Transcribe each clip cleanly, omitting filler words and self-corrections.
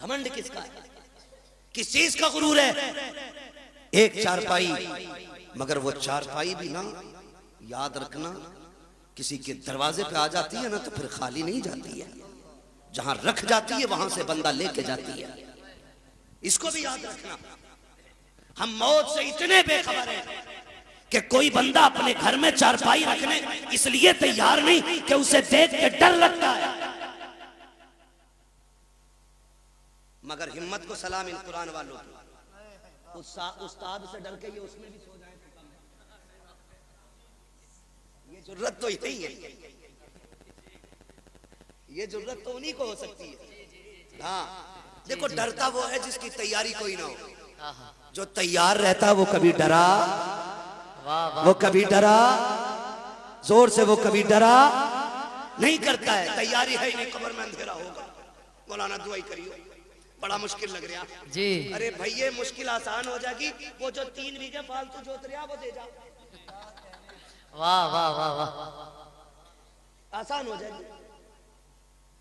घमंड किसका है, किस चीज का गुरूर है? एक चारपाई, मगर वो चारपाई भी ना, याद रखना, किसी के दरवाजे पे आ जाती है ना तो फिर खाली नहीं जाती है, जहां रख जाती है वहां से बंदा लेके जाती है। इसको भी याद रखना। हम मौत से इतने बेखबर हैं कि कोई बंदा अपने घर में चारपाई रखने इसलिए तैयार नहीं कि उसे देख के डर लगता है, मगर हिम्मत को सलाम इन कुरान वालों की। उस्ताद से डर के ये उसमें भी सो जाए, ये जरूरत तो यही है, ये जरूरत तो उन्हीं को हो सकती है। हाँ देखो, डरता वो है जिसकी तैयारी कोई ना हो। जो तैयार रहता वो कभी डरा, वो कभी डरा जोर से, वो कभी डरा नहीं करता है। तैयारी है ही नहीं, कब्र में अंधेरा होगा, मौलाना दुआई करियो, बड़ा मुश्किल लग रहा जी। अरे भाई ये मुश्किल आसान हो जाएगी, वो जो 3 बीघे फालतू जोत रहा वो दे जा, वाह वाह वाह वाह, आसान हो जाएगी।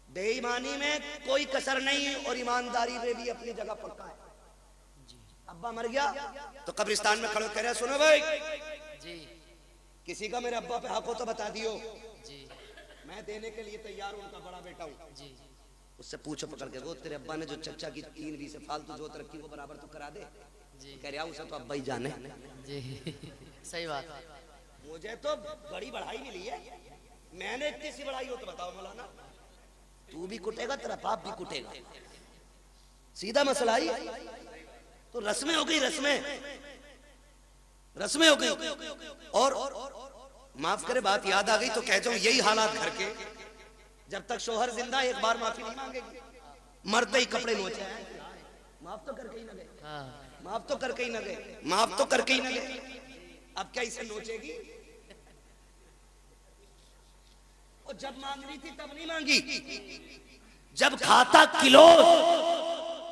बेईमानी में कोई कसर नहीं और ईमानदारी में भी अपनी जगह पक्का है। अब्बा मर गया तो कब्रिस्तान में खड़े कह रहे, सुनो भाई जी, किसी का मेरे अब्बा पे हक हो तो बता दियो जी, मैं देने के लिए तैयार हूं, उनका बड़ा बेटा हूं जी। उससे पूछो पकड़ के, वो तेरे अब्बा ने जो चचा की 3 बीघे फालतू जोत रखी वो बराबर तो करा दे जी। कह रहा उसे तो अब्बा ही जाने जी, सही बात है। मुझे तो बड़ी बढ़ाई मिली है, मैंने इतनी सी बढ़ाई हो तो बताओ मौलाना, तू भी कुटेगा तेरा बाप भी कुटेगा, सीधा मसला ही। तो रस्में हो गई, रस्में हो गई। और माफ करे बात याद आ गई तो कह जाऊं, यही हालात घर के, जब तक शोहर जिंदा एक बार माफी नहीं मांगेगी, मरते ही कपड़े नोचे, माफ तो करके ही न गए, माफ तो करके ही न गए, माफ तो करके ही न गए, अब क्या इसे नोचेगी? और जब मांग रही थी तब नहीं मांगी, जब खाता किलो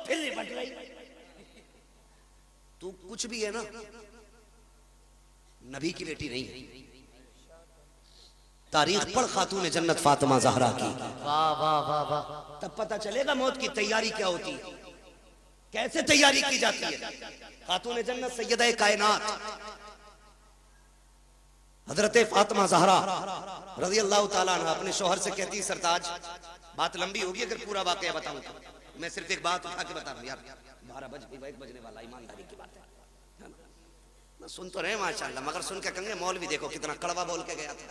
फिर निपट रही। तू कुछ भी है ना, नबी की बेटी नहीं है। तारीख पढ़ खातून जन्नत फातिमा ज़हरा की, वाह वाह वाह वाह, तब पता चलेगा मौत की तैयारी क्या होती है, कैसे तैयारी की जाती है। खातून जन्नत सैयदा कायनात हजरत फातिमा ज़हरा रज़ी अल्लाह ताला अन्हा अपने शौहर से कहती, सरताज बात लंबी होगी अगर पूरा वाकया बताऊं तो, मैं सिर्फ एक बात उठा के बता रहा हूं यार, 12 बजने वाला, ईमानदारी की बात है ना, सुन तो रहे माशाल्लाह, मगर सुन के कहेंगे मौलवी देखो कितना कड़वा बोल के गया था।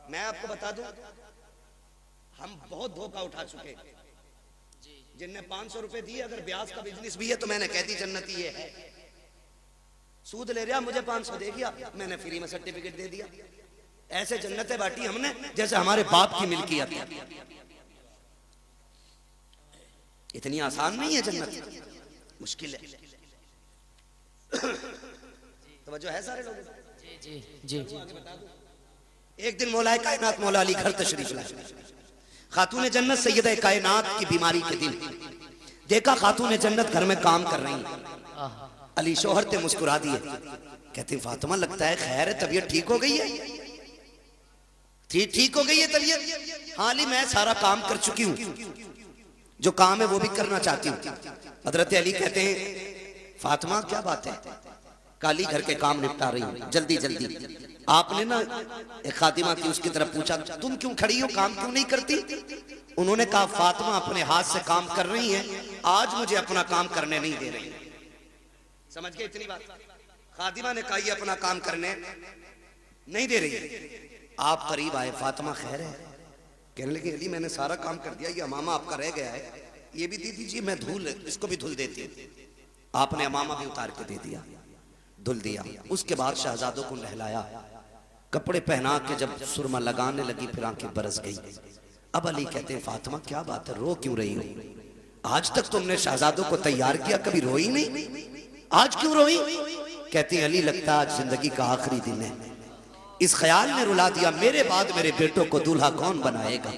मैं आपको बता दूं, हम बहुत धोखा उठा चुके, जिनने 500 रुपए दिए, अगर ब्याज का बिजनेस भी है तो मैंने कह दी जन्नती ये है, सूद ले रहा मुझे 500 दे दिया, मैंने फ्री में सर्टिफिकेट दे दिया। ऐसे जन्नतें बांटी हमने जैसे हमारे बाप की मिल्कियत है। इतनी आसान नहीं है जन्नत, मुश्किल है। तो जो है सारे लोग जी जी जी, एक दिन मौला कायनात मौला अली घर तशरीफ लाए। खातून जन्नत सैयदा कायनात की बीमारी के दिन देखा खातून जन्नत घर में काम कर रही है। अली शोहर ते मुस्कुरा दिए, कहते फातिमा लगता है खैर है, तबीयत ठीक हो गई है? ठीक हो गई है तबीयत? हाँ अली मैं सारा काम कर चुकी हूँ, जो काम है वो भी करना चाहती हूँ। हजरत अली कहते हैं फातिमा क्या बात है? काली घर के काम निपटा रही हूँ जल्दी जल्दी। आपने ना एक खातिमा की उसकी तरफ पूछा तुम क्यों खड़ी हो, काम क्यों नहीं करती? उन्होंने कहा फातिमा अपने हाथ से काम कर रही है, आज मुझे अपना काम करने नहीं दे रही। समझ गए इतनी बात? खातिमा ने कहा ये अपना काम करने नहीं दे रही। आप करीब आए, फातिमा खैर है? कहने लगे अली मैंने सारा काम कर दिया, ये अमामा आपका रह गया है, ये भी दे दीजिए, मैं धुल इसको भी धुल देती हूँ। आपने अमामा भी उतार के दे दिया, धुल दिया। उसके बाद शहजादों को नहलाया, कपड़े पहना के जब सुरमा लगाने लगी फिर आंखें बरस गई। अब अली कहते हैं फातिमा क्या बात है, रो क्यों रही हो? आज तक तुमने शहजादों को तैयार किया, कभी रोई नहीं, आज क्यों रोई? कहती अली लगता आज जिंदगी का आखिरी दिन है, इस ख्याल ने रुला दिया मेरे बाद मेरे बेटों को दूल्हा कौन बनाएगा।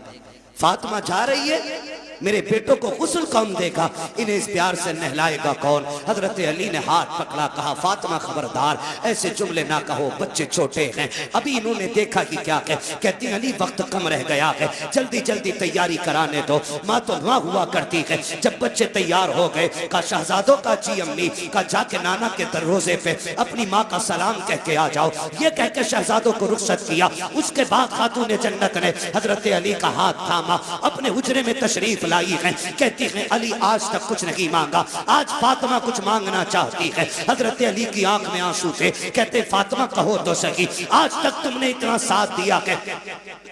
फातिमा जा रही है, मेरे बेटों को गुस्ल कौन देगा, इन्हें इस प्यार से नहलाएगा कौन। हजरत अली ने हाथ पकड़ा, कहा फातिमा खबरदार ऐसे जुमले ना कहो, बच्चे छोटे हैं, अभी इन्होंने देखा कि क्या है। कहती अली वक्त कम रह गया है, जल्दी जल्दी तैयारी कराने दो। माँ तो वहां हुआ करती है, जब बच्चे तैयार हो गए का शहजादों का जी अम्मी का जाके नाना के दरवाजे पे अपनी माँ का सलाम कह के आ जाओ। ये कह के शहजादों को रुखसत किया। उसके बाद खातून जन्नत ने हजरत अली का हाथ थामा, अपने हुजरे में तशरीफ लाई है। कहती है अली आज तक कुछ नहीं मांगा, आज फातिमा कुछ मांगना चाहती है। हजरत अली की आंख में आंसू थे। कहते फातिमा कहो तो सही, आज तक तुमने इतना साथ दिया है,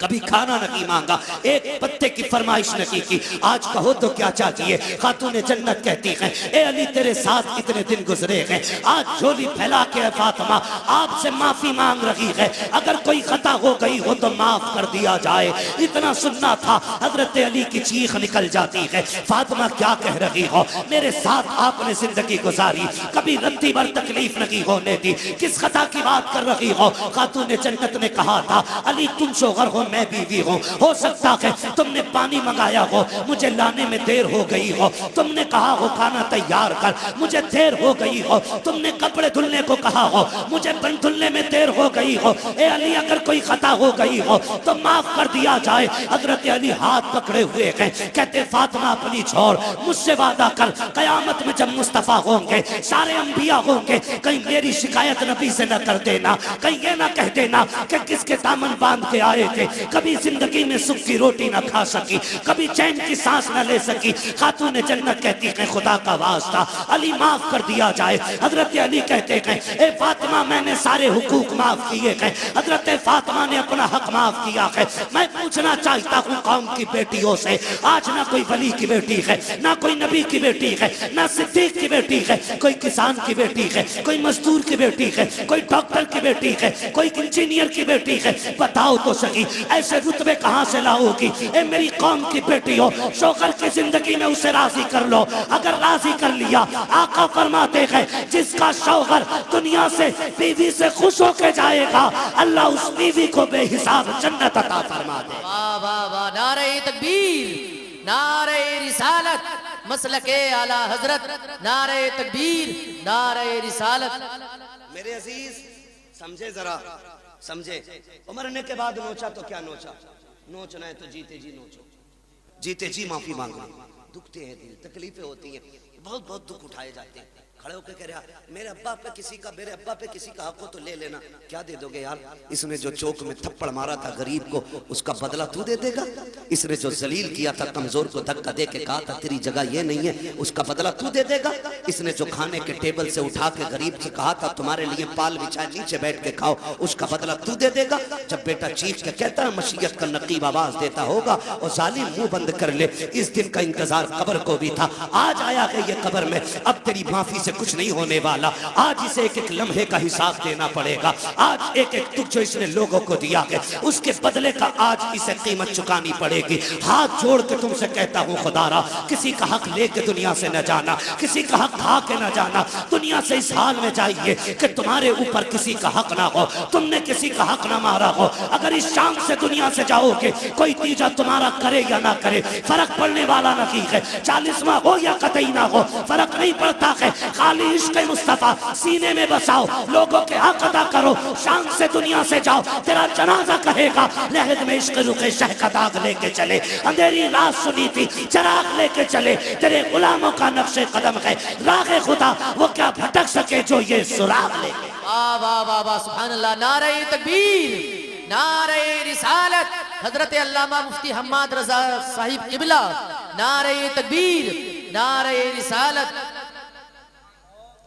कभी खाना नहीं मांगा, एक पत्ते की फरमाइश नहीं की, आज कहो तो क्या चाहती है। खातून जन्नत कहती है ए अली तेरे साथ इतने दिन गुजरे हैं, आज झोली फैला के फातिमा आपसे माफी मांग रही है, अगर कोई खता हो गई हो तो माफ कर दिया जाए। इतना सुनना था, हजरत अली की चीख निकल जाती है। फातिमा क्या कह रही हो, मेरे साथ आपने जिंदगी गुजारी, कभी रत्ती भर तकलीफ नहीं होने दी, किस खता की बात कर रही हो। खातून जन्नत ने कहा था अली तुम शोहर हो मैं बीवी हूँ, हो सकता है तुमने पानी मंगाया हो, मुझे लाने में देर हो गई हो, तुमने कहा हो खाना तैयार कर, मुझे देर हो गई हो, तुमने कपड़े धुलने को कहा हो, मुझे बन धुलने में देर हो गई हो। ए अली अगर कोई खता हो गई हो तो माफ कर दिया जाए। हजरत अली हाथ पकड़े हुए हैं, कहते फातिमा अपनी छोड़, मुझसे वादा कर कयामत में जब मुस्तफा होंगे, सारे अंबिया होंगे, कहीं मेरी शिकायत नबी से न कर देना, कहीं ये ना कह देना कि किसके दामन बांध के आए थे, कभी जिंदगी में सुख की रोटी ना खा सकी, कभी चैन की सांस न ले सकी। खातून जन्नत कहती है खुदा का वास्ता अली माफ कर दिया जाए। हजरत अली कहते हैं ए फातिमा मैंने सारे हुकूक माफ किए हैं, हजरत फातिमा ने अपना हक माफ किया है। मैं पूछना चाहता हूँ कौम की बेटियों से, आज ना कोई वली की बेटी है, ना कोई नबी की बेटी है, ना सिद्दीक की बेटी है, कोई किसान की बेटी है, कोई मजदूर की बेटी है, कोई डॉक्टर की बेटी है, कोई इंजीनियर की बेटी है, बताओ तो सही ऐसे रुतबे कहां से लाओगी। ए मेरी कौम की बेटी हो, शोकर की जिंदगी में उसे राजी कर लो, अगर राजी कर लिया आका फरमाते हैं जिसका शौहर दुनिया से बीवी से खुश होकर जाएगा अल्लाह उस बीवी को बेहिसाब जन्नत अता फरमा दे। वाह वाह वाह, नारे तकबीर, नारे रिसालत, मसलके आला हजरत, नारे तकबीर, नारे रिसालत। मेरे अजीज समझे जरा, समझे। मरने के बाद नोचा तो क्या नोचा, नोचना है तो जीते जी नोचो, जीते जी माफी मांगो। दुखते हैं दिल, तकलीफें होती हैं, बहुत बहुत दुख उठाए जाते हैं। खड़े होकर कह रहा मेरे अब्बा पे किसी का, मेरे अब्बा पे किसी का हक हो तो ले लेना। क्या दे दोगे यार, इसने जो चौक में थप्पड़ मारा था गरीब को उसका बदला तू दे देगा, इसने जो जलील किया था कमजोर को धक्का दे के कहा था तेरी जगह ये नहीं है उसका बदला तू दे देगा, इसने जो खाने के टेबल से उठा के गरीब से कहा था तुम्हारे लिए पाल बिछा नीचे बैठ के खाओ उसका बदला तू दे देगा। जब बेटा चीख के कहता है मशीयत का नकीब आवाज देता होगा और जालिम मुंह बंद कर ले, इस दिन का इंतजार कब्र को भी था, आज आया है ये कब्र में, अब तेरी माफी से कुछ नहीं होने वाला, आज इसे एक एक लम्हे का हिसाब देना पड़ेगा, आज एक एक दुख जो इसने लोगों को दिया है उसके बदले का आज इसे कीमत चुकानी पड़ेगी। हाथ जोड़ के तुमसे कहता हूँ खुदारा किसी का हक लेके दुनिया से न जाना, किसी का हक खा के न जाना, दुनिया से इस हाल में जाइए कि तुम्हारे ऊपर किसी का हक ना हो, तुमने किसी का हक ना मारा हो। अगर इस शाम से दुनिया से जाओगे कोई तीजा तुम्हारा करे या ना करे फर्क पड़ने वाला नहीं है, 40वां हो या कतई ना हो फर्क नहीं पड़ता है, खाली इश्क मुस्तफा सीने में बसाओ, लोगों के हक अदा करो, शान से दुनिया से जाओ, तेरा जनाजा कहेगा लहद में इश्क रुके शह का दाग लेके चले, अंधेरी रात सुनी थी चराग लेके चले, तेरे गुलामों का नक्शे कदम है रागे खुदा वो क्या भटक सके जो ये सुराग ले। वाह वाह वाह वाह, सुभान अल्लाह, नारे तकबीर, नारे रिसालत, हजरत अल्लामा मुफ्ती हम्माद रजा साहिब किबला, नारे तकबीर, नारे रिसालत।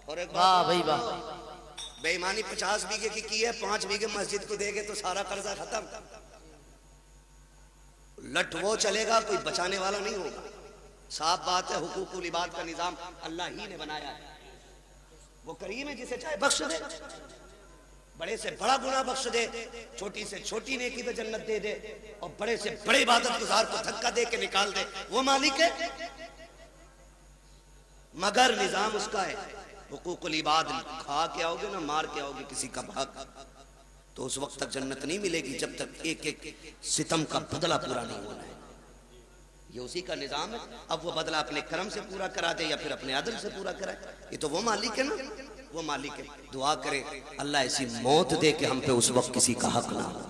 और एक वाह भाई वाह, बेईमानी 50 बीघे की है, 5 बीघे मस्जिद को देगे तो सारा कर्जा खत्म, लट वो चलेगा कोई बचाने वाला नहीं होगा। साफ बात है हुकूकुल इबाद का निजाम अल्लाह ही ने बनाया है, वो करीम है जिसे चाहे बख्श दे, बड़े से बड़ा गुनाह बख्श दे, छोटी से छोटी नेकी पे जन्नत दे दे और बड़े से बड़े इबादत गुजार को धक्का दे के निकाल दे, वो मालिक है। मगर निजाम उसका है, हुकूकुल इबाद खा के आओगे ना मार के आओगे किसी का हक तो उस वक्त तक जन्नत नहीं मिलेगी जब तक एक एक सितम का बदला पूरा नहीं होना है। ये उसी का निजाम है। अब वो बदला अपने कर्म से पूरा करा दे या फिर अपने अदल से पूरा कराए, ये तो वो मालिक है ना, वो मालिक है। दुआ करें अल्लाह ऐसी मौत दे कि हम पे उस वक्त किसी का हक ना हो।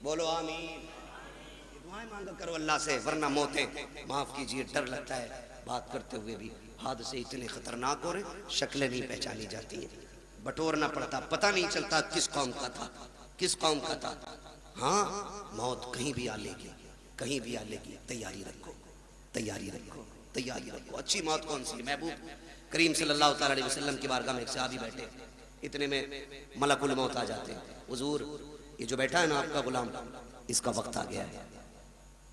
बोलो आमीन। दुआएं मांगा करो अल्लाह से, वरना मौतें माफ कीजिए डर लगता है बात करते हुए भी। हादसे इतने खतरनाक हो रहे, शक्लें नहीं पहचानी जाती हैं, बटोरना पड़ता, पता नहीं चलता किस कौम का था, किस कौम का था। हाँ, मौत कहीं भी आ लेगी, कहीं भी आ लेगी। तैयारी रखो, तैयारी रखो, तैयारी रखो। अच्छी मौत कौन सी है? महबूब करीम सल्लल्लाहु तआला अलैहि वसल्लम की बारगाह में एक सहाबी बैठे, इतने में मलकुल मौत आ जाते हैं। हुजूर, ये जो बैठा है ना आपका गुलाम, इसका वक्त आ गया है,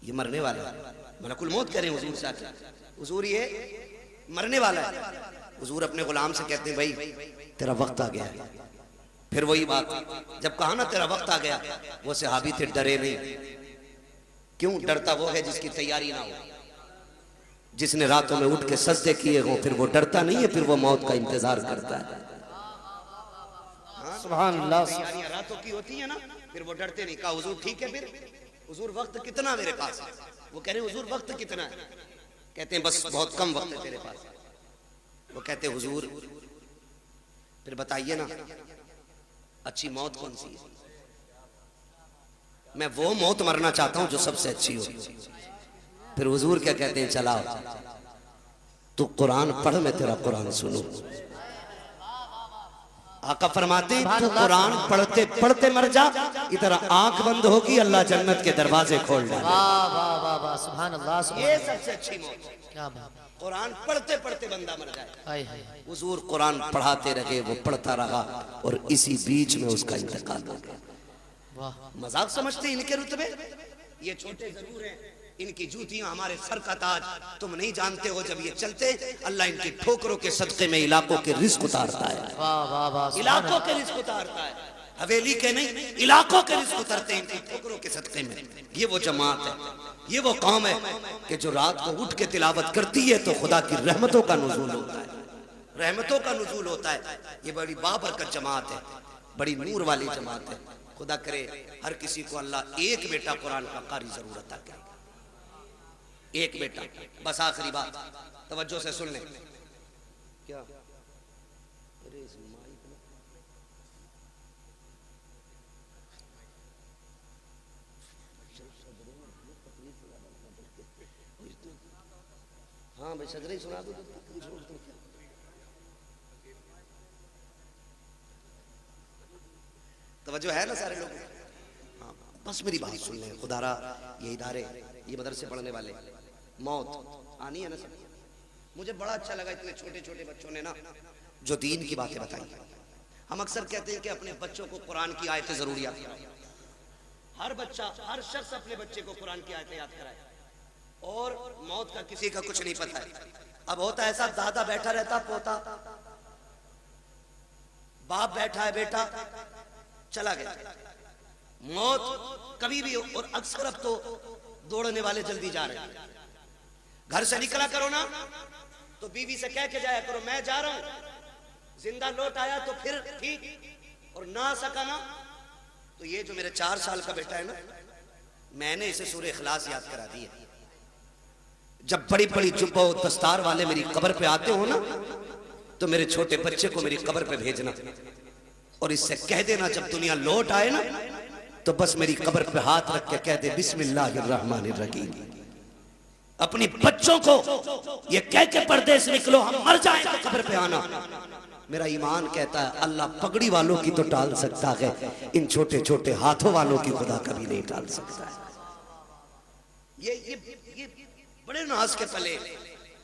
ये मरने वाला है। मलकुल मौत कह रहे हैं हुजूर से आके, हुजूर ये मरने वाला है। हुजूर अपने गुलाम से कहते हैं भाई तेरा वक्त आ गया है। फिर वही बात, जब कहा ना तेरा वक्त आ गया, वो सहाबी थे डरे नहीं। क्यों डरता? वो है जिसकी तैयारी ना हो, जिसने रातों में उठ के सजदे किए हो, फिर वो डरता नहीं है, फिर वो मौत का इंतजार करता है। सुभान अल्लाह। तैयारियां रातों की होती है ना, फिर वो डरते नहीं। कहा हुजूर ठीक है, फिर हुजूर वक्त कितना मेरे पास है? वो कह रहे हुजूर वक्त कितना है? कहते हैं बस बहुत कम वक्त है तेरे पास। वो कहते हुजूर फिर बताइए ना अच्छी मौत कौन सी है? मैं वो मौत मरना चाहता हूं जो सबसे अच्छी हो। फिर हुजूर क्या कहते हैं, चलाओ तू कुरान पढ़, मैं तेरा कुरान सुनूं। आका फरमाते तू कुरान पढ़ते पढ़ते मर जा, इधर आंख बंद होगी अल्लाह जन्नत के दरवाजे खोल देगा। वाह वाह वाह वाह, सुभान अल्लाह। ये सबसे अच्छी मौत, क्या बात, कुरान पढ़ते पढ़ते बंदा मर जाए। हाय हाय। हुजूर कुरान पढ़ाते रहे, वो पढ़ता रहा और इसी बीच में उसका इंतकाल हो गया। वाह, मजाक समझते इनके रुतबे? ये छोटे जरूर हैं, इनकी जूतियां हमारे सर का ताज। तुम नहीं जानते हो जब ये चलते अल्लाह इनकी ठोकरों के सदके में इलाकों के रिस्क उतारता है। वाह वाह वाह, इलाकों के रिस्क उतारता है, हवेली के नहीं, इलाकों के रिस्क उतरते हैं इनकी ठोकरों के सदके में। ये वो जमात है, ये वो कौम है कि जो रात को उठ के तिलावत करती है तो खुदा की रहमतों का नुज़ूल होता है, रहमतों का नुज़ूल होता है। ये बड़ी बाबरकत जमात है, बड़ी नूर वाली जमात है। खुदा करे हर किसी को अल्लाह एक बेटा कुरान का कारी जरूर अता करे, एक बेटा। बस आखिरी बात तवज्जो से सुन ले। क्या अरे इस माइक में हाँ भाई सदरे ही सुना दो। तवज्जो है ना सारे लोग? हाँ, बस मेरी बात सुन ले। खुदारा ये इदारे, ये मदरसे पढ़ने वाले, मौत आनी है ना सब। मुझे बड़ा अच्छा लगा इतने छोटे छोटे बच्चों ने ना जो दीन की बातें बताई। हम अक्सर कहते हैं कि अपने बच्चों को कुरान की आयतें जरूर याद कराएं। हर बच्चा, हर शख्स अपने बच्चे को कुरान की आयतें याद कराए। और मौत का किसी का कुछ नहीं पता है। अब होता है ऐसा, दादा बैठा रहता, पोता, बाप बैठा है, बेटा चला गया, मौत कभी भी। और अक्सर अब तो दौड़ने वाले जल्दी जा रहे हैं। घर से निकला करो ना तो बीवी से कह के जाया करो मैं जा रहा हूं। जिंदा लौट आया तो फिर ठीक, और ना सका ना तो ये जो मेरे 4 साल का बेटा है ना, मैंने इसे सूरह इखलास याद करा दी है। जब बड़ी बड़ी जुब्बा और दस्तार वाले मेरी कब्र पे आते हो ना, तो मेरे छोटे बच्चे को मेरी कब्र पे भेजना और इससे कह देना जब दुनिया लौट आए ना तो बस मेरी कब्र पे हाथ रख के कह दे बिस्मिल्लाहिर्रहमानिर्रहीम। अपनी बच्चों को ये कह के परदेश निकलो, हम मर जाएं तो कब्र पे आना। मेरा ईमान कहता है अल्लाह पगड़ी वालों की तो टाल सकता है, इन छोटे छोटे हाथों वालों की खुदा कभी नहीं टाल सकता है। ये बड़े नाज के पले,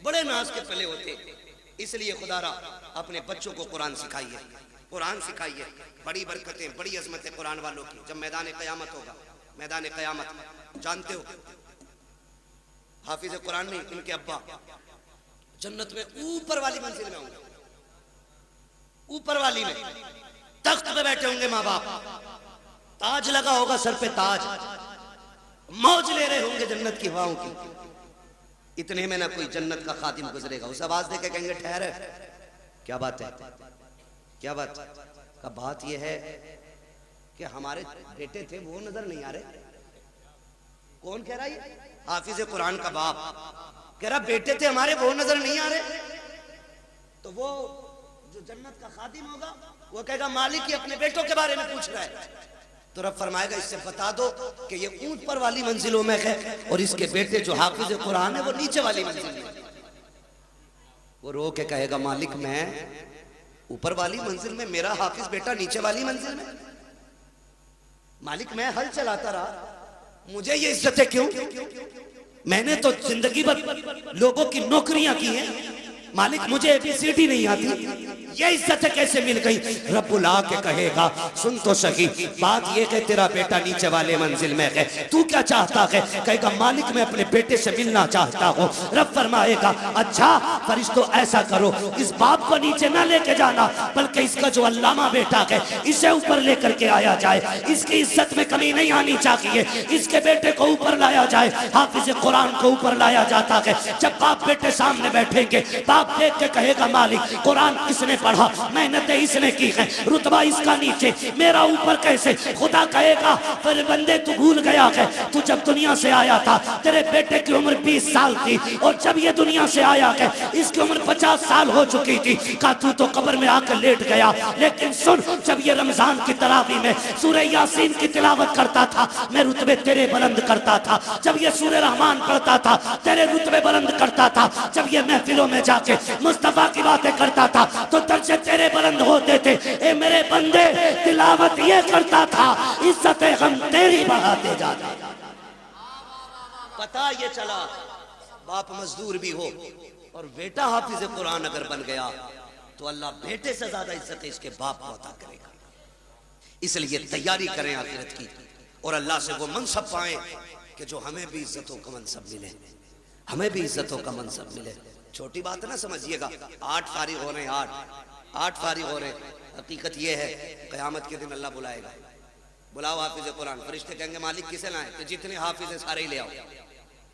बड़े नाज के पले होते। इसलिए खुदारा अपने बच्चों को कुरान सिखाइए, कुरान सिखाइए। बड़ी बरकतें, बड़ी अजमतें कुरान वालों की। जब मैदान क़यामत होगा, मैदान क़यामत जानते हो, हाफिज कुरान नहीं, इनके अब्बा जन्नत में ऊपर वाली मंजिल में होंगे, ऊपर वाली में तख्त पे बैठे होंगे माँ बाप, ताज लगा होगा सर पे, ताज, मौज ले रहे होंगे जन्नत की हवाओं की। इतने में ना कोई जन्नत का खादिम गुजरेगा, उस आवाज दे के कहेंगे ठहर, क्या बात है, क्या बात का? बात यह है कि हमारे बेटे थे वो नजर नहीं आ रहे। कौन कह रहा है? हाफिज कुरान का बाप कह रहा बेटे थे हमारे वो नजर नहीं आ रहे। तो वो जो जन्नत का खादिम होगा वो कहेगा मालिक ये अपने बेटों के बारे में पूछ रहा है। तो रब फरमाएगा इससे बता दो कि ये ऊंट पर वाली मंजिलों में है और इसके बेटे जो हाफिज कुरान है वो नीचे वाली मंजिल में। वो रो के कहेगा मालिक मैं ऊपर वाली मंजिल में, मेरा हाफिज बेटा नीचे वाली मंजिल में। मालिक मैं हल चलाता रहा, मुझे ये इज्जतें क्यों? मैंने तो जिंदगी भर लोगों की नौकरियां की हैं, मालिक मुझे ABCD नहीं आती, ये इज्जतें कैसे मिल गई? रब्बुल आ के कहेगा सुन तो सही, बात ये कि तेरा बेटा नीचे वाले मंजिल में है, तू क्या चाहता है? कहेगा मालिक मैं अपने बेटे से मिलना चाहता हूँ। रब फरमाएगा अच्छा फरिश्तों ऐसा करो, इस बाप को नीचे ना लेके जाना, बल्कि इसका जो अल्लामा बेटा है इसे ऊपर लेकर के आया जाए, इसकी इज्जत में कमी नहीं आनी चाहिए, इसके बेटे को ऊपर लाया जाए। हाफिज कुरान को ऊपर लाया जाता है। जब बाप बेटे सामने बैठेंगे, बाप देख के कहेगा मालिक कुरान इसने पढ़ा, मेहनतें इसने की है, रुतबा इसका नीचे, मेरा ऊपर कैसे? खुदा कहेगा फिर बंदे तू भूल गया है, तू जब दुनिया से आया था तेरे बेटे की उम्र 20 साल थी और जब ये दुनिया से आया है इसकी उम्र 50 साल हो चुकी थी। का तू तो कब्र में आकर लेट गया, लेकिन सुन जब ये रमजान की तरावी में सूरह यासीन की तिलावत करता था मैं रुतबे तेरे बुलंद करता था, जब ये सूरह रहमान पढ़ता था तेरे रुतबे बुलंद करता था, जब ये महफिलों में जाके मुस्तफा की बातें करता था तो दर्जे तेरे बुलंद होते थे। ए मेरे बंदे तिलावत ये करता था, इज्जत हम तेरी बढ़ाते जाते। पता ये चला बाप मजदूर भी हो और बेटा हाफिज कुरान अगर बन गया तो अल्लाह बेटे से ज्यादा इज्जत इसके बाप को अता करेगा। इसलिए तैयारी करें आखिरत की और अल्लाह से वो मनसब पाएं कि जो हमें भी इज्जतों का मनसब मिले, हमें भी इज्जतों का मनसब मिले। छोटी बात ना समझिएगा, 8 फारिग हो रहे हैं, 8 फारिग हो रहे हैं। हकीकत ये है क़यामत के दिन अल्लाह बुलाएगा, बुलाओ हाफिज कुरान। फरिश्ते कहेंगे मालिक किसे लाएं? तो जितने हाफिज सारे ही ले आओ।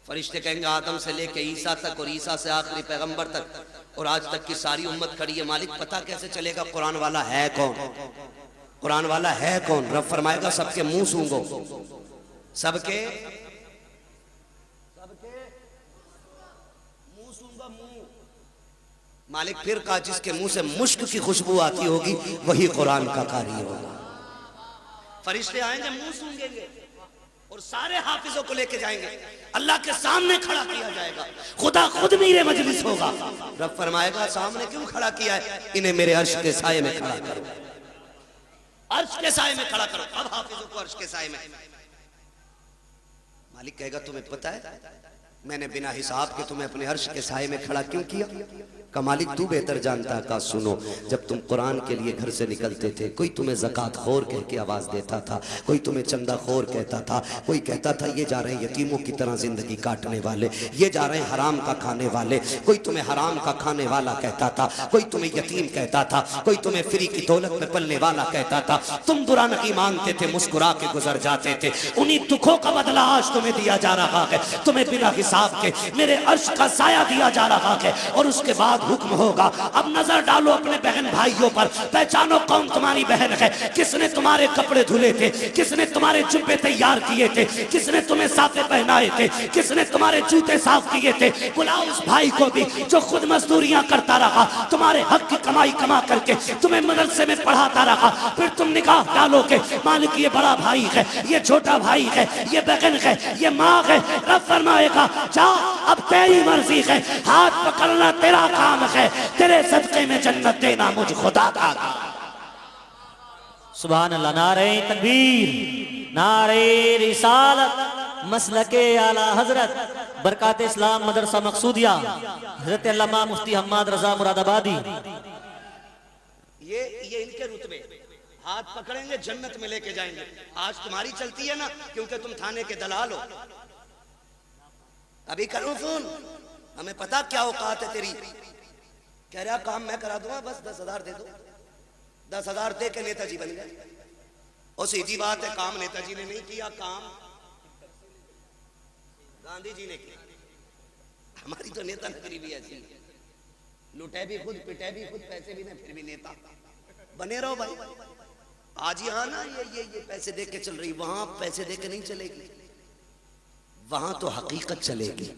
फरिश्ते कहेंगे आदम से लेके ईसा तक और ईसा से आखिरी पैगंबर तक और आज तक की सारी उम्मत खड़ी है। मालिक पता कैसे चलेगा कुरान वाला है कौन? कुरान वाला है कौन? रब फरमाएगा सबके मुंह सूंघो, सबके मुंह सूंघो, मुंह। मालिक फिर कहा जिसके मुंह से मुश्क की खुशबू आती होगी वही कुरान का कारी होगा। फरिश्ते आएंगे मुंह सूंघेंगे और सारे हाफिजों को लेके जाएंगे, अल्लाह के सामने खड़ा किया जाएगा। खुदा खुद मेरे मजलिस होगा। रब फरमाएगा सामने क्यों खड़ा किया है? इन्हें मेरे अर्श के साये में खड़ा करो, अर्श के साये में खड़ा करो। अब हाफिजों को अर्श के साये में। मालिक कहेगा तुम्हें पता है मैंने बिना हिसाब के तुम्हें अपने अर्श के साये में खड़ा क्यों किया? का मालिक तू बेहतर जानता। का सुनो जब तुम कुरान के लिए घर से निकलते थे कोई तुम्हें ज़कात खोर कह के आवाज़ देता था, कोई तुम्हें चंदा खोर कहता था, कोई कहता था ये जा रहे हैं यतीमों की तरह जिंदगी काटने वाले, ये जा रहे हैं हराम का खाने वाले, कोई तुम्हें हराम का खाने वाला कहता था, कोई तुम्हें यतीम कहता था, कोई तुम्हें फ्री की दौलत में पलने वाला कहता था। तुम बुरा नहीं मांगते थे, मुस्कुरा के गुजर जाते थे। उन्हीं दुखों का बदला आज तुम्हें दिया जा रहा है। तुम्हें बिना हिसाब के मेरे अर्श का साया दिया जा रहा है और उसके बाद हुक्म होगा अब नजर डालो अपने बहन भाइयों पर, पहचानो कौन तुम्हारी बहन है, किसने तुम्हारे कपड़े धुले थे, किसने तुम्हारे जुब्बे तैयार किए थे, किसने तुम्हें साफे पहनाए थे, किसने तुम्हारे जूते साफ किए थे। बुलाओ उस भाई को भी जो खुद मजदूरियां करता रहा, तुम्हारे हक की कमाई कमा करके तुम्हें मदरसे में पढ़ाता रहा। फिर तुम निगाह डालोगे मालिक ये बड़ा भाई है, ये छोटा भाई है, ये बहन है, ये माँ है। रब फरमाएगा जा अब तेरी मर्जी है, हाथ पकड़ना तेरा काम है, तेरे सदक़े में जन्नत देना मुझ खुदा का। सुभान अल्लाह। नारे तकबीर, नारे रिसालत, मसलके आला हजरत, बरकात इस्लाम मदरसा मकसूदिया, हजरत अल्लामा मुफ्ती हम्माद रजा मुरादाबादी। ये इनके रुतबे, हाथ पकड़ेंगे जन्नत में लेके जाएंगे। आज तुम्हारी चलती है ना क्योंकि तुम थाने के दलाल हो। अभी करो फोन, हमें पता क्या औकात है तेरी। कह रहा काम मैं करा दूंगा, बस 10,000 दे दो। 10,000 दे के नेताजी बन गए। और सीधी बात है काम नेताजी ने नहीं किया, काम गांधी जी ने किया। हमारी तो नेता नगरी भी ऐसी, लुटे भी खुद, पिटे भी खुद, पैसे भी नहीं, फिर भी नेता बने रहो भाई। आज यहाँ ना ये पैसे दे के चल रही, वहां पैसे दे के नहीं चलेगी। वहां तो हकीकत चलेगी,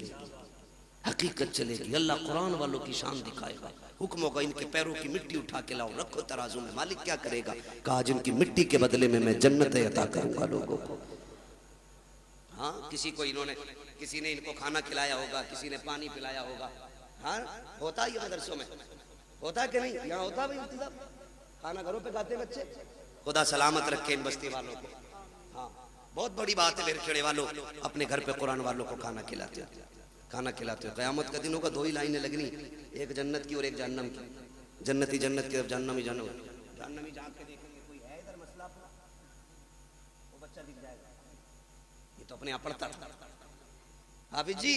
हकीकत चलेगी। अल्लाह कुरान वालों की शान दिखाएगा। हुक्म होगा इनके पैरों की मिट्टी उठा के लाओ, रखो तराजू में। मालिक क्या करेगा? कहा आज इनकी मिट्टी के बदले में मैं जन्नत अता करूंगा लोगों को। हाँ, किसी को इन्होंने, किसी ने इनको खाना खिलाया होगा, किसी ने पानी पिलाया होगा। हाँ, होता है ये मदरसों में, होता है कि नहीं? यहाँ होता है भाई इंतजाम, खाना घरों पे खाते बच्चे। खुदा सलामत रखे इन बस्ती वालों को। हाँ, बहुत बड़ी बात है मेरे खेड़े वालों, अपने घर पे कुरान वालों को खाना खिलाते हो, खाना खिलाते हो। क़यामत का दिन होगा, दो ही लाइनें लगनी, एक जन्नत की और एक जहन्नम की। जन्नती जन्नत की, जहन्नमी जहन्नम। जहन्नमी जाके देखेंगे कोई है इधर मसला अपना, वो बच्चा दिख जाएगा। ये तो अपने आप पढ़ता था। हाफिज जी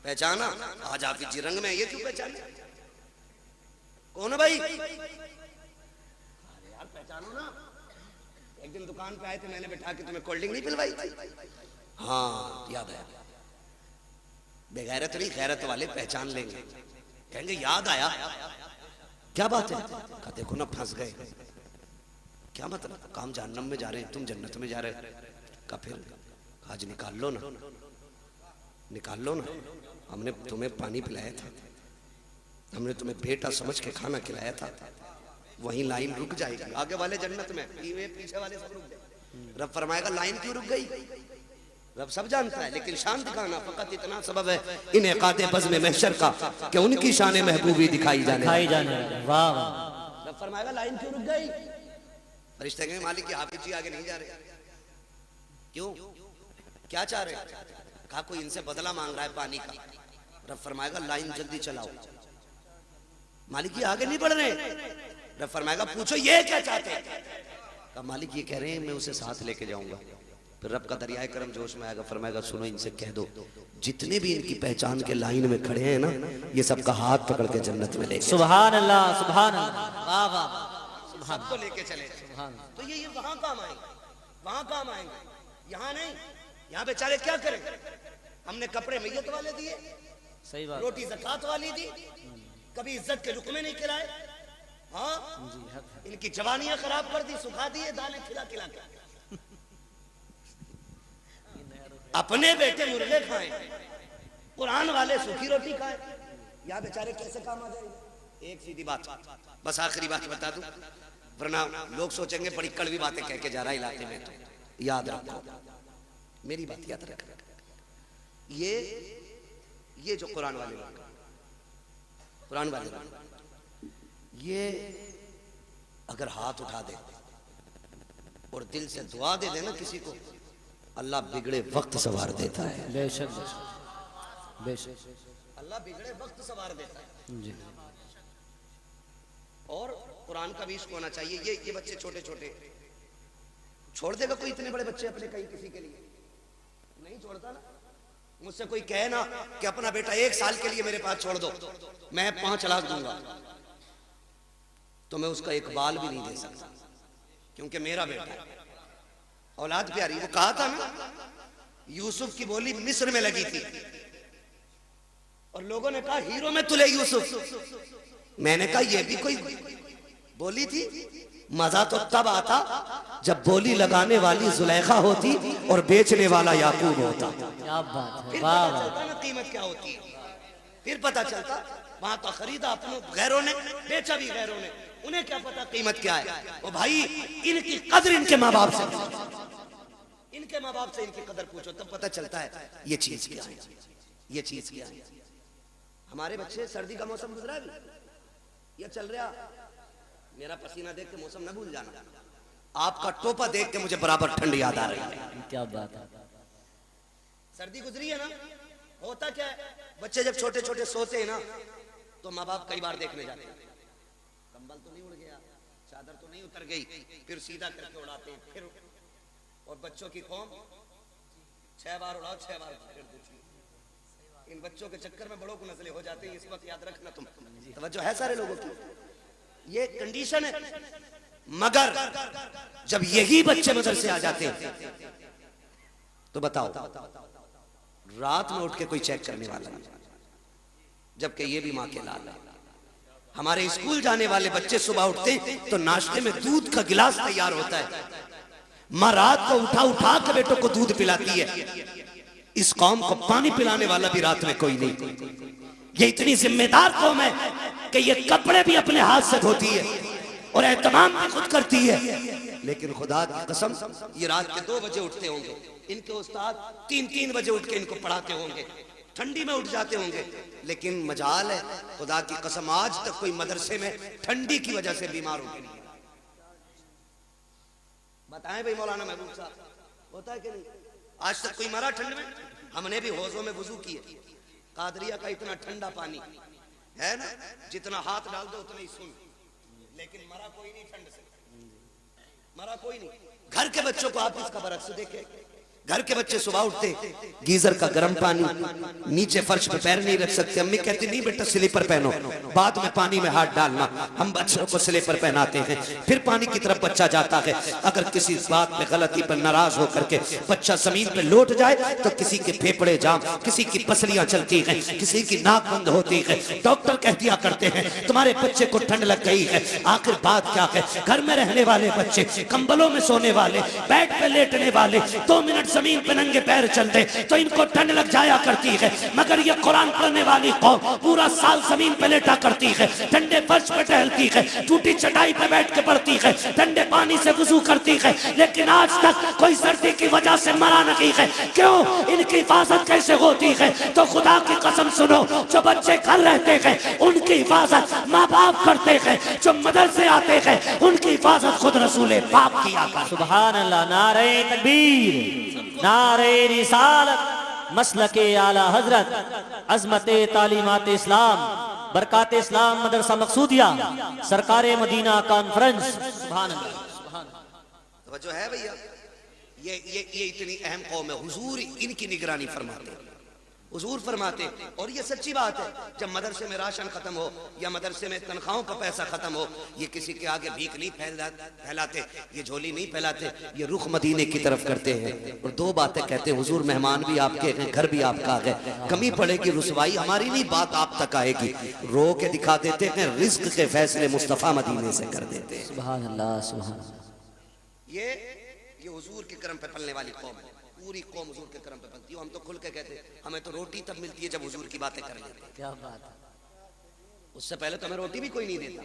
पहचाना? आज हाफिज जी रंग में, ये क्यों पहचाने? कौन है भाई? अरे यार पहचानो ना। एक दिन दुकान पे आए थे, मैंने बैठा के तुम्हें कोल्ड ड्रिंक नहीं पिलवाई? हाँ याद है। बेगैरत नहीं, गैरत वाले पहचान लेंगे, कहेंगे याद आया। क्या बात है? कहा देखो ना फंस गए। क्या मतलब? काम जहन्नम में जा रहे हैं, तुम जन्नत में जा रहे हो। कहा फिर? आज निकाल लो ना, निकाल लो ना। हमने तुम्हें पानी पिलाया था, हमने तुम्हें बेटा समझ के खाना खिलाया था। वहीं लाइन रुक जाएगी, आगे वाले जन्नत में, पीछे वाले सब रुक गए। रब फरमाएगा लाइन क्यों रुक गई? रब सब जानता है, लेकिन शान दिखाना फकत इतना सबब है इनेकादे बज़्म महशर का कि उनकी शान महबूबी दिखाई जाने। वाह। रब फरमाएगा लाइन क्यों रुक गई? फरिश्ते कहेंगे मालिक की हाफिज जी आगे नहीं जा रहे। क्यों? क्या चाह रहे? कहा कोई इनसे बदला मांग रहा है पानी का। रब फरमाएगा लाइन जल्दी चलाओ। मालिक ये आगे नहीं बढ़ रहे। रब फरमाएगा पूछो ये क्या चाहते हैं? कहा मालिक ये कह रहे हैं मैं उसे साथ लेके जाऊंगा। फिर रब का दरियाए करम जोश में आएगा, फरमाएगा सुनो इनसे कह दो जितने भी इनकी पहचान के लाइन में खड़े हैं ना, ये सबका हाथ पकड़ के जन्नत में लेके। सुभान अल्लाह, सुभान अल्लाह, वाह वाह। सबको लेके चले। तो ये वहां काम आएंगे, वहां काम आएंगे, यहाँ नहीं। यहाँ बेचारे क्या करें? हमने कपड़े मैयत वाले दिए, सही बात, रोटी ज़कात वाली दी, कभी इज्जत के लुकमे नहीं खिलाए। हाँ, इनकी जवानियां खराब कर दी, सुखा दिए दाने खिला खिला के। अपने बेटे मुर्गे खाएं, कुरान वाले सूखी रोटी खाएं। यहाँ बेचारे कैसे काम आ जाएंगे? एक सीधी बात, बस आखिरी बात बता दूं, वरना लोग सोचेंगे बड़ी कड़वी बातें कह के जा रहा है इलाके में। तो याद रखो, मेरी बात याद रखो। ये जो कुरान वाले लोग, कुरान वाले लोग, ये अगर हाथ उठा दे और दिल से दुआ दे देना किसी को, अल्लाह बिगड़े वक्त सवार देता है। बेशक बेशक, अल्लाह बिगड़े वक्त सवार देता है जी। और कुरान का भी इश्क होना चाहिए। ये बच्चे छोटे छोटे छोड़ देगा कोई इतने बड़े बच्चे अपने कहीं किसी के लिए? नहीं छोड़ता ना। मुझसे कोई कहे ना कि अपना बेटा 1 साल के लिए मेरे पास छोड़ दो, मैं 5 लाख दूंगा, तो मैं उसका एक बाल भी नहीं दे सकता, क्योंकि मेरा बेटा है, औलाद प्यारी। वो कहा था ना, यूसुफ की बोली मिस्र में लगी थी और लोगों ने कहा हीरो में तुले यूसुफ। मैंने कहा ये भी कोई बोली थी? मजा तो तब आता जब बोली लगाने वाली जुलेखा होती और बेचने वाला याकूब होता। क्या बात है, फिर वाह पता वाह। चलता ना कीमत क्या होती है। फिर पता चलता वहां तो खरीदा अपनों गैरों ने, बेचा भी गैरों ने, उन्हें क्या पता कीमत क्या है। ओ भाई, इनकी कदर इनके माँ बाप से, इनके माँ बाप से इनकी कदर पूछो, तब पता चलता है ये चीज क्या है, ये चीज क्या है। हमारे बच्चे, सर्दी का मौसम गुजरा है, ये चल रहा, मेरा पसीना देख के मौसम न भूल जाना, आपका टोपा देख के मुझे बराबर ठंड याद आ रही है। क्या बात है। सर्दी गुजरी है ना। होता क्या है, बच्चे जब छोटे छोटे सोते हैं ना, तो माँ बाप कई बार देखने जाते हैं, कंबल तो नहीं उड़ गया, चादर तो नहीं उतर गई, फिर सीधा करके उड़ाते हैं। फिर और बच्चों की कौम 6 बार उड़ाओ 6 बार फिर दूसरी। इन बच्चों के चक्कर में बड़ों को नजले हो जाते हैं, इस वक्त याद रखना तुम। तवज्जो है सारे लोगों की, ये कंडीशन है। मगर जब यही बच्चे मदरसे आ जाते हैं तो बताओ, रात में उठ के कोई चेक करने वाला नहीं, जबकि ये भी माँ के लाल है। हमारे स्कूल जाने वाले बच्चे सुबह उठते तो नाश्ते में दूध का गिलास तैयार होता है, माँ रात को उठा उठा के बेटों को दूध पिलाती है। इस कौम को पानी पिलाने वाला भी रात में कोई नहीं। ये इतनी जिम्मेदार कौम है कि ये कपड़े भी अपने हाथ से धोती है और एहतमाम भी खुद करती है। लेकिन खुदा की कसम ये रात के 2 बजे उठते होंगे, इनके उस्ताद 3-3 बजे उठ के इनको पढ़ाते होंगे, ठंडी में उठ जाते होंगे। लेकिन मजाल है खुदा की कसम आज तक कोई मदरसे में ठंडी की वजह से बीमार होके नहीं। बताएं भाई मौलाना महबूब साहब, होता है कि नहीं? आज तक कोई मरा ठंड में? हमने भी हौजों में वुजू किए। कादरिया का इतना ठंडा पानी है ना, जितना हाथ डाल दो उतना ही सुन, लेकिन मरा कोई नहीं ठंड से, मरा कोई नहीं। घर के बच्चों को आप इसका बरक्स देखे, घर के बच्चे सुबह उठते गीजर का गर्म पानी, नीचे फर्श पे पैर नहीं रख सकते। अम्मी कहती नहीं बेटा स्लीपर पहनो, बाद में पानी में हाथ डालना। हम बच्चों को स्लीपर पहनाते हैं, फिर पानी की तरफ बच्चा जाता है। अगर किसी बात पे गलती पर नाराज होकर के बच्चा जमीन पे लौट जाए तो किसी के फेफड़े जाम, किसी की पसलियां चलती हैं, किसी की नाक बंद होती है। डॉक्टर कह दिया करते हैं तुम्हारे बच्चे को ठंड लग गई है। आखिर बात क्या है? घर में रहने वाले बच्चे, कंबलों में सोने वाले, बेड पे लेटने वाले, 2 मिनट जमीन पे नंगे पैर चलते तो इनको ठंड लग जाया करती है। मगर ये कुरान पढ़ने वाली कौम पूरा साल जमीन पे लेटा करती है, ठंडे फर्श पे टहलती है, टूटी चटाई पे बैठ के पढ़ती है, ठंडे पानी से वुजू करती है। लेकिन आज तक कोई सर्दी की वजह से मरा नहीं है। क्यों? इनकी हिफाजत कैसे होती है? तो खुदा की कसम सुनो, जो बच्चे घर रहते हैं उनकी हिफाजत माँ बाप करते हैं, जो मदरसे आते हैं उनकी हिफाजत खुद रसूल पाक किया करते। सुभान अल्लाह। नारे तकबीर, नारे रिसालत, मसलके आला हजरत, अजमत तालीमात इस्लाम, बरकात इस्लाम मदरसा मकसूदिया, सरकारे मदीना कॉन्फ्रेंस। सुभान अल्लाह। तो जो है भैया ये इतनी अहम कौम है, हुजूर इनकी निगरानी फरमाते, हुजूर फरमाते। और ये सच्ची बात है, जब मदरसे में राशन खत्म हो या मदरसे में तनख्वाहों का पैसा खत्म हो, ये किसी के आगे भीख नहीं फैलाते, ये झोली नहीं फैलाते, ये रुख मदीने की तरफ करते हैं और 2 बातें कहते हैं। हुजूर मेहमान भी आपके हैं, घर भी आपका है, कमी पड़ेगी रुसवाई हमारी नहीं, बात आप तक आएगी। रो के दिखा देते हैं, रिज्क के फैसले मुस्तफा मदीने से कर देते हैं। सुभान अल्लाह, सुभान अल्लाह। ये हुजूर के करम पे पलने वाली कौम है, पूरी कौम हुजूर के करम पे पलती है। हम तो खुल के कहते हैं हमें तो रोटी तब मिलती है जब हुजूर की बातें कर लेते हैं। क्या बात है। उससे पहले तो हमें रोटी भी कोई नहीं देता,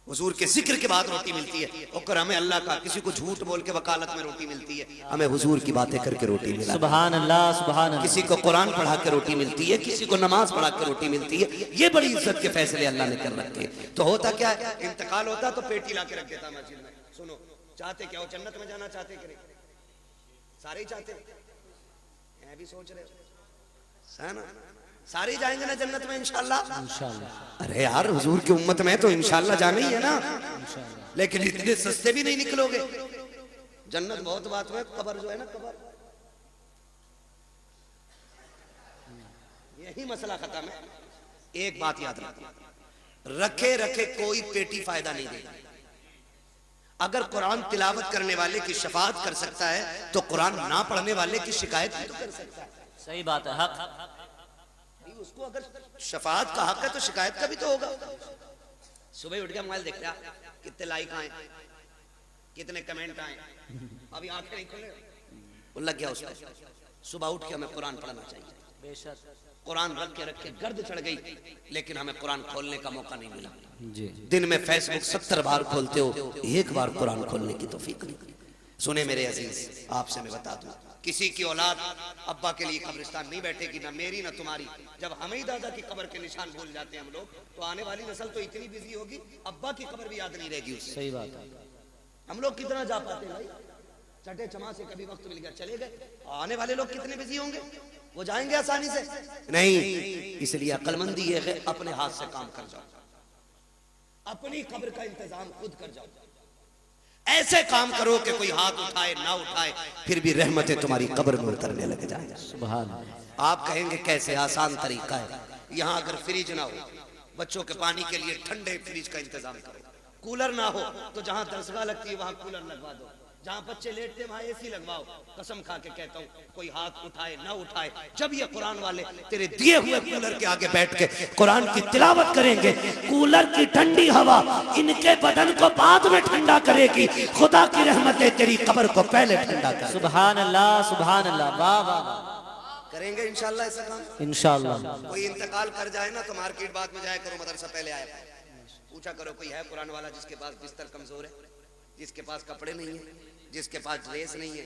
हुजूर के जिक्र के बाद रोटी मिलती है। और हमें अल्लाह का, किसी को झूठ बोल के वकालत में रोटी मिलती है, हमें हुजूर की बातें करके रोटी मिलती है। सुभान अल्लाह, सुभान अल्लाह। किसी को कुरान पढ़ा के रोटी मिलती है, किसी को नमाज पढ़ा के रोटी मिलती है। ये बड़ी इज्जत के फैसले अल्लाह ने कर रखे। तो होता क्या है, इंतकाल होता तो पेटी ला के रख देता मस्जिद में। सुनो, चाहते क्या हो? जन्नत में जाना चाहते कि नहीं? सारे ही चाहते, मैं भी सोच रहे हो ना, सारे ही जाएंगे ना जन्नत में इंशाल्लाह। इंशाल्लाह। अरे यार हुजूर की उम्मत में तो इंशाल्लाह जाना ही है ना, लेकिन इतने सस्ते भी नहीं निकलोगे। जन्नत बहुत बात है, कब्र जो है ना, कब्र यही मसला खत्म है। एक बात याद रखो, रखे रखे कोई पेटी फायदा नहीं देगा। अगर कुरान तिलावत करने वाले की शफाअत कर सकता है तो कुरान ना पढ़ने वाले की शिकायत भी तो कर सकता है। सही बात है, हक। उसको अगर शफाअत का हक है तो शिकायत का भी तो होगा। सुबह उठ के मोबाइल देखता है कितने लाइक आए, कितने कमेंट आए, अभी आंखें नहीं खुले, वो लग गया उसको। सुबह उठ के हमें कुरान पढ़ना चाहिए। बेशक कुरान रख के गर्द चढ़ गई, लेकिन हमें कुरान खोलने का मौका नहीं मिला। जी। दिन में फेसबुक 70 बार खोलते हो, एक बार कुरान खोलने की तौफीक नहीं। सुने मेरे अजीज, आपसे मैं बता दूं, किसी की औलाद अब्बा के लिए कब्रिस्तान नहीं बैठेगी, ना मेरी ना तुम्हारी। जब हमें ही दादा की कब्र के निशान भूल जाते हैं हम लोग, तो आने वाली नस्ल तो इतनी बिजी होगी, अब्बा की कब्र भी याद नहीं रहेगी उससे। सही बात है। हम लोग कितना जा पाते हैं भाई, चटे चमा से कभी वक्त मिल गया चले गए। आने वाले लोग कितने बिजी होंगे, वो जाएंगे आसानी से नहीं। इसलिए अक्लमंदी ये है, अपने हाथ से काम कर जाओ, अपनी कब्र का इंतजाम खुद कर जाओ। ऐसे काम करो कि कोई हाथ उठाए ना उठाए, फिर भी रहमतें तुम्हारी कब्र में उतरने लग जाए। सुभान। आप कहेंगे कैसे? आसान तरीका है। यहाँ अगर फ्रिज ना हो, बच्चों के पानी के लिए ठंडे फ्रिज का इंतजाम करो। कूलर ना हो तो जहाँ दरसगाह लगती है वहां कूलर लगवा दो, जहाँ बच्चे लेटते वहां एसी लगवाओ। कसम खा के कहता हूँ, कोई हाथ उठाए ना उठाए, जब ये कुरान वाले तेरे दिए हुए कूलर के आगे बैठ के कुरान की तिलावत करेंगे, कूलर की ठंडी हवा इनके बदन को बाद में ठंडा करेगी। खुदा की रहमतें तेरी कब्र को पहले ठंडा कर। सुभान अल्लाह, सुभान अल्लाह। वाह वाह। करेंगे इंशाल्लाह ऐसा काम। इंशाअल्लाह। कोई इंतकाल कर जाए ना तो मार्केट बाद में जाया करो, मदरसा पहले आया पूछा करो कोई है कुरान वाला जिसके पास बिस्तर कमजोर है, जिसके पास कपड़े नहीं है, जिसके पास ड्रेस नहीं है,